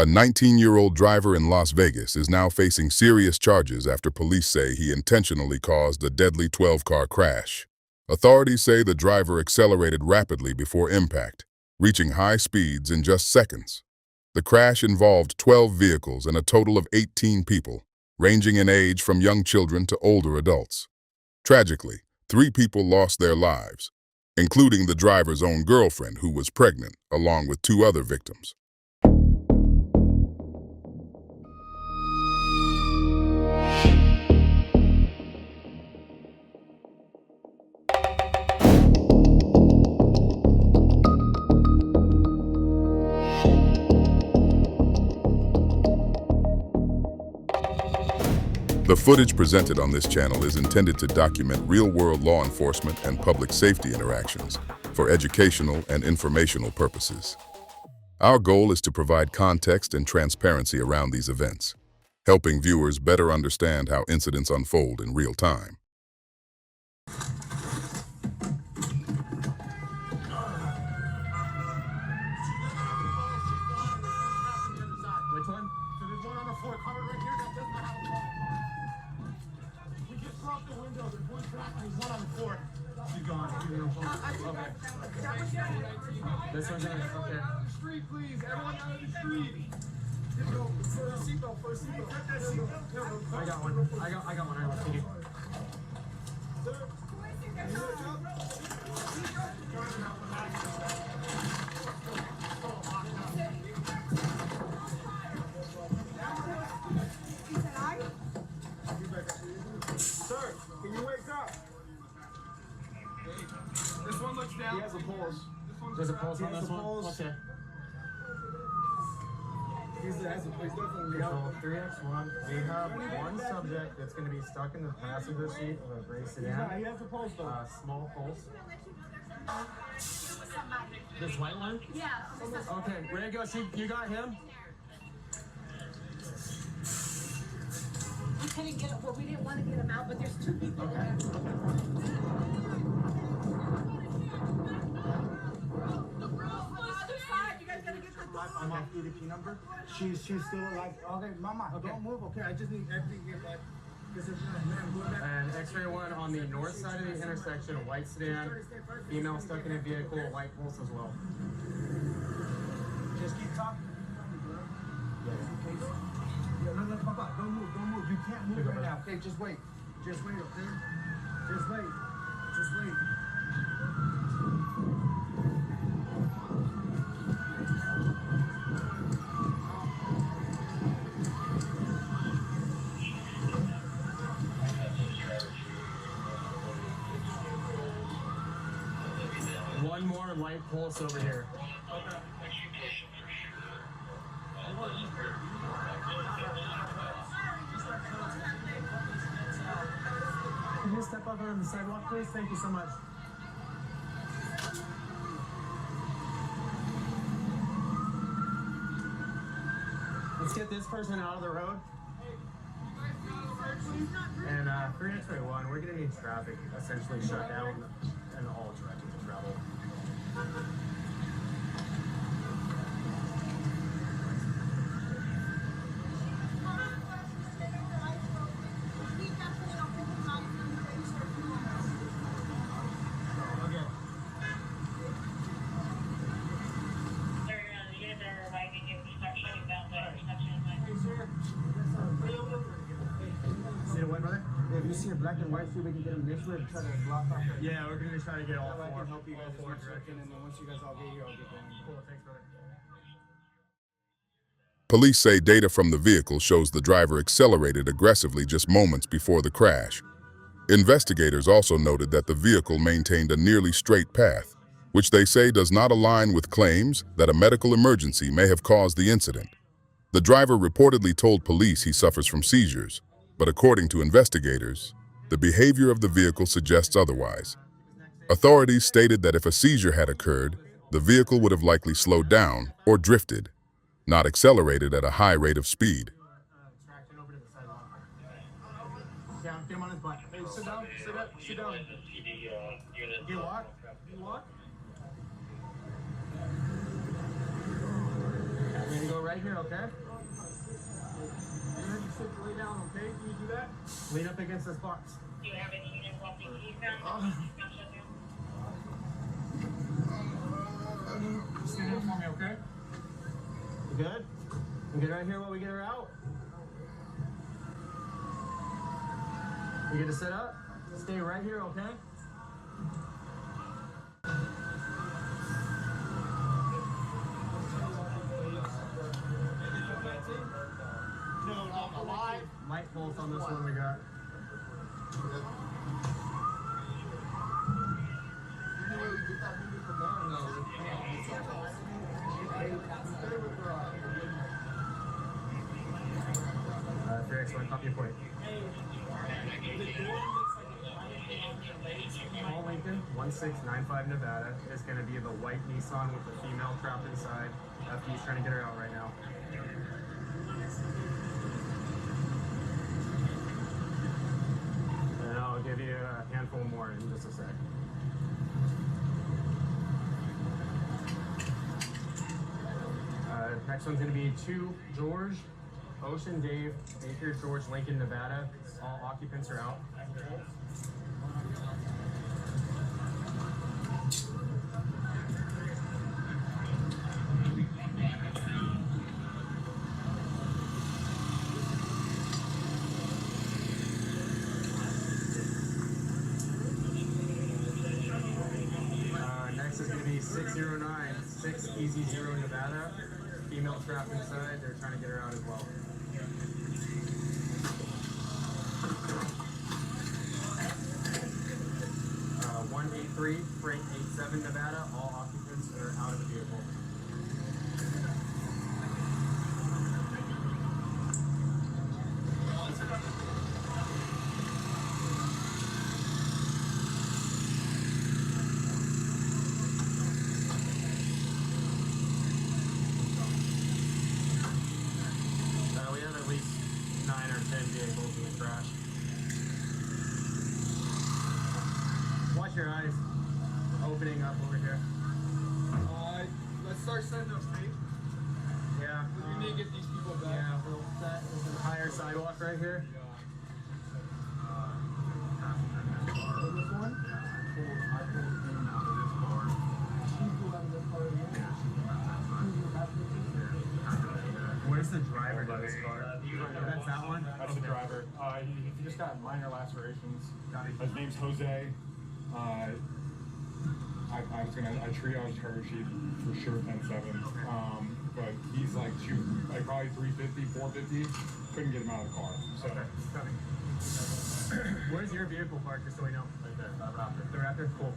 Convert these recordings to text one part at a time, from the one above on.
A 19-year-old driver in Las Vegas is now facing serious charges after police say he intentionally caused a deadly 12-car crash. Authorities say the driver accelerated rapidly before impact, reaching high speeds in just seconds. The crash involved 12 vehicles and a total of 18 people, ranging in age from young children to older adults. Tragically, 3 people lost their lives, including the driver's own girlfriend, who was pregnant, along with 2 other victims. The footage presented on this channel is intended to document real-world law enforcement and public safety interactions for educational and informational purposes. Our goal is to provide context and transparency around these events, helping viewers better understand how incidents unfold in real time. Which one? So there's one on the floor covered right here that does not have a wall. We just broke the window. There's one crack and there's one on the floor. She's gone. Okay. This one's on. Okay. Out of the street, please. Everyone out of the street. First seatbelt. First seatbelt. I got one. I got one. Thank you. Sir. Sir, can you wake up? This one looks down. He has a pulse. There's a pulse on this one? Okay. He's definitely out. 3X1. We have one subject that's going to be stuck in the passenger seat of a gray sedan. He has a pulse though. Small pulse. This white one? Yeah. Okay, ready to go? You got him? We couldn't get, well, we didn't want to get him out, but there's 2 people. Okay. I'm off EDP number. She's still alive. Okay, mama, Okay. don't move. Okay, I just need everything to get back. This is man, go back. And X-ray 1 on the north side of the intersection, white sedan, female stuck in a vehicle, white pulse as well. Just keep talking. No, Papa, don't move. You can't move right now. Okay, just wait, okay? Just wait. One more light pulse over here. Can you step up on the sidewalk, please? Thank you so much. Let's get this person out of the road. And 3X-ray 1, we're going to need traffic essentially shut down in all directions of travel. See the what, brother? If you see a black and white, see if we can get him this way and try to block off. Yeah, we're going to try to get all 4. I can help you guys one second, and then once you guys all get here, I'll get going. Cool, thanks, brother. Police say data from the vehicle shows the driver accelerated aggressively just moments before the crash. Investigators also noted that the vehicle maintained a nearly straight path, which they say does not align with claims that a medical emergency may have caused the incident. The driver reportedly told police he suffers from seizures, but according to investigators, the behavior of the vehicle suggests otherwise. Authorities stated that if a seizure had occurred, the vehicle would have likely slowed down or drifted, not accelerated at a high rate of speed. Yeah, get him on his butt. Hey, sit down. You walk? We're gonna go right here, okay? Lay down, okay? Can you do that? Lean up against this box. Do you have any units left in Keystone? Just stand up for me, okay? You good? You good right here while we get her out? You get to sit up? Stay right here, okay? No, not alive. Light pulse on this one we got. Felix, want to copy your point? Call Lincoln, 1695 Nevada. Is going to be the white Nissan with the female trapped inside. FD's trying to get her out right now. And I'll give you a handful more in just a sec. Next one's going to be 2 George, Ocean Dave, Baker George, Lincoln, Nevada. All occupants are out. Next is going to be 609, 6 Easy Zero, Nevada. Female trapped inside. They're trying to get her out as well. 183, Freight 87, Nevada. All occupants are out of the vehicle. We have at least 9 or 10 vehicles in the crash. Watch your eyes opening up over here. Let's start setting up stage. Yeah. We need to get these people back. Yeah, we'll set this entire sidewalk right here. This one? I pulled him out of this car. She pulled out of this car again? Yeah, she pulled out of that Where's the driver to this car? That's that one? That's the driver. He just got minor lacerations. His name's Jose. I triaged her. She for sure 10-7. But he's like probably 350, 450. Couldn't get him out of the car. So. Okay. Where's your vehicle parked, just so we know? Right there, the Raptor. The Raptor? Cool.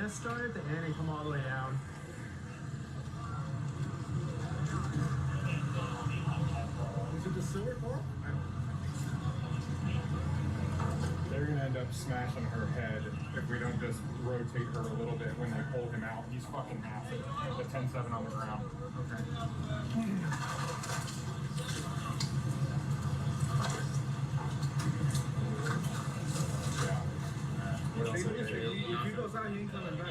Just start at the end and come all the way down. Is it the silver car? They're gonna end up smashing her head if we don't just rotate her a little bit when they pull him out. He's fucking massive. The 10-7 on the ground. Okay. What else did they do? If he goes out, he ain't coming back.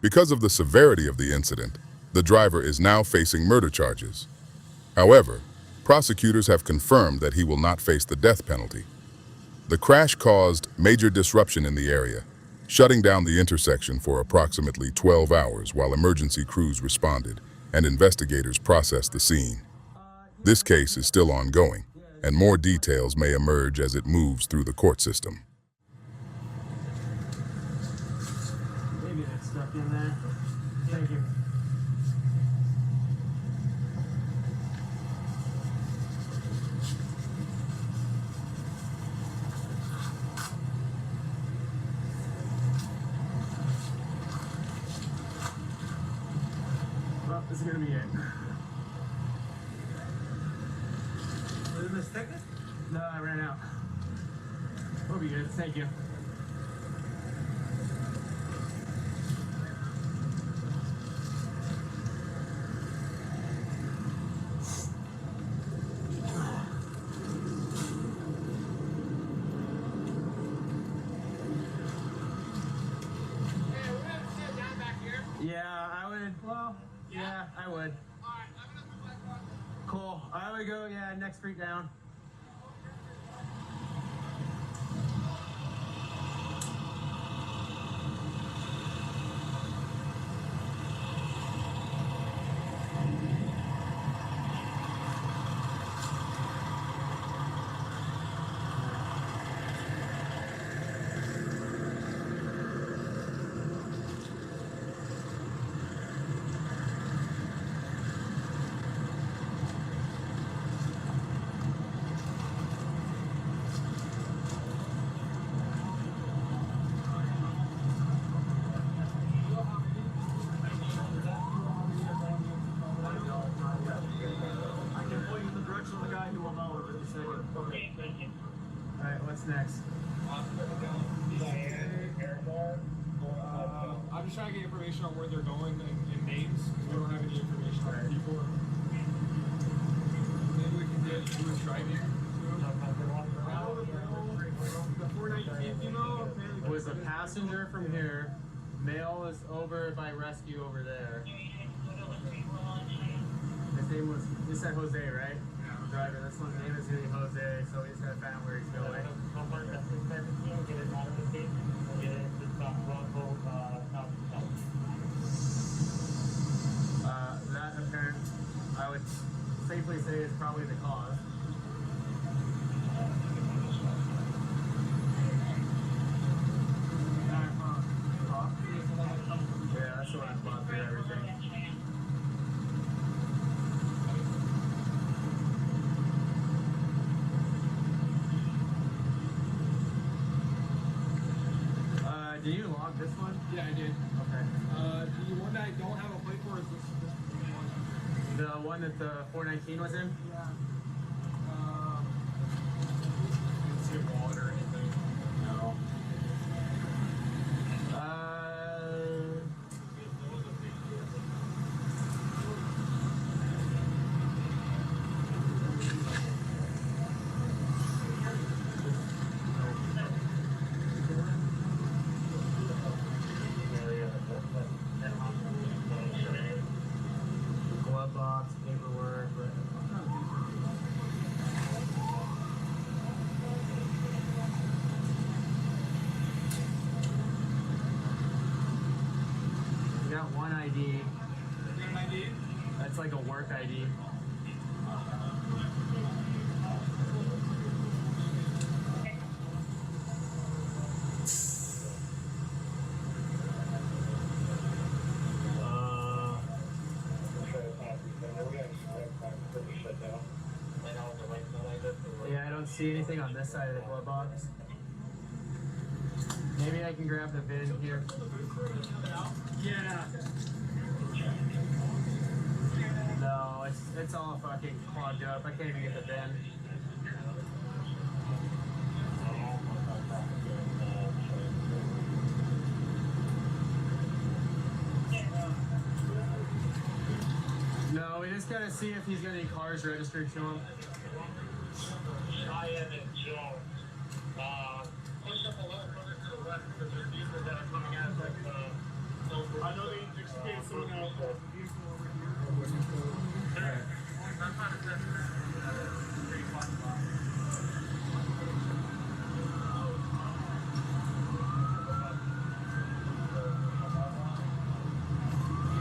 Because of the severity of the incident, the driver is now facing murder charges. However, prosecutors have confirmed that he will not face the death penalty. The crash caused major disruption in the area, shutting down the intersection for approximately 12 hours while emergency crews responded and investigators processed the scene. This case is still ongoing, and more details may emerge as it moves through the court system. Maybe that's stuck in there. Thank you. Well, this is gonna be it. Was it mistaken? No, I ran out. We'll be good. Thank you. Yeah, I would. Well, yeah, I would. Cool. I would go, yeah, next street down. I can point you in the direction of the guy who will know in just a second. Okay, thank you. Alright, what's next? I'm just trying to get information on where they're going and names. We don't have any information on people. Maybe we can get who is driving. The 419 female apparently Was a passenger from here. Male is over by rescue over there. His name was, you said Jose, right? Yeah. Driver, this one's name is gonna be Jose, so we just gotta find out where he's going. That apparent, I would safely say is probably the cause. Yeah, that's the one I thought through everything. Did you log this one? Yeah, I did. Okay. The one that I don't have a plate for is this one. The one that the 419 was in? Yeah. Didn't see a wallet or anything. No. Glove box, paperwork, but you got one ID. That's like a work ID. Yeah, I don't see anything on this side of the glove box. Maybe I can grab the VIN here. Yeah. No, it's all fucking clogged up. I can't even get the VIN. No, we just gotta see if he's got any cars registered to him. Cheyenne and Jones. Push up a little further to the west because there's vehicles that are coming at us like I know they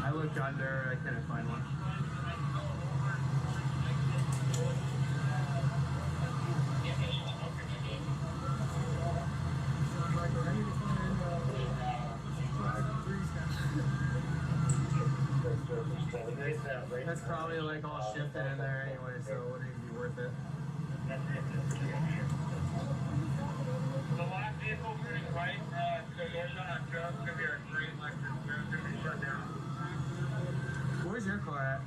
I looked under, I couldn't find one. That's probably like all shifted in there anyway, so it wouldn't even be worth it. The last vehicle turning right, so yours on a truck, it's gonna be our green electric, it's gonna be shut down. Where's your car at?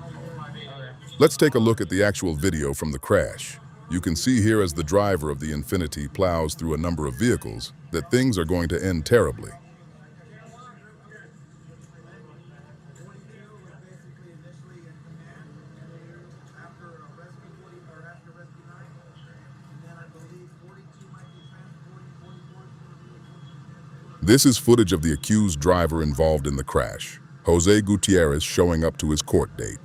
Okay. Let's take a look at the actual video from the crash. You can see here as the driver of the Infiniti plows through a number of vehicles that things are going to end terribly. This is footage of the accused driver involved in the crash, Jose Gutierrez, showing up to his court date.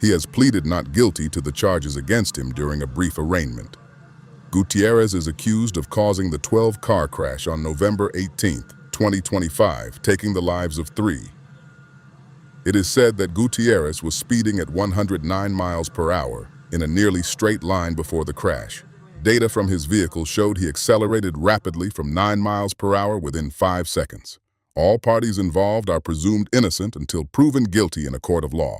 He has pleaded not guilty to the charges against him during a brief arraignment. Gutierrez is accused of causing the 12-car crash on November 18, 2025, taking the lives of 3. It is said that Gutierrez was speeding at 109 miles per hour in a nearly straight line before the crash. Data from his vehicle showed he accelerated rapidly from 9 miles per hour within 5 seconds. All parties involved are presumed innocent until proven guilty in a court of law.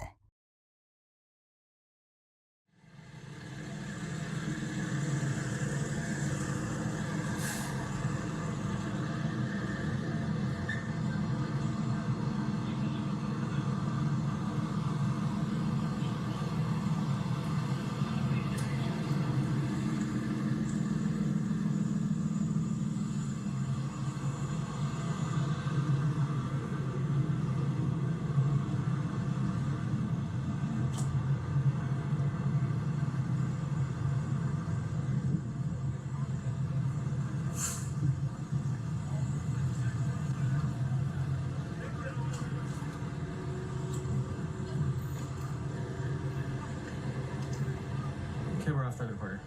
Okay, we're off the recorder.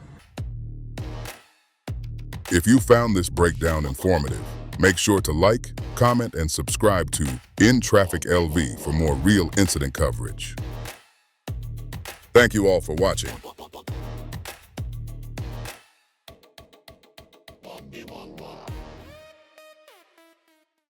If you found this breakdown informative, make sure to like, comment, and subscribe to In Traffic LV for more real incident coverage. Thank you all for watching.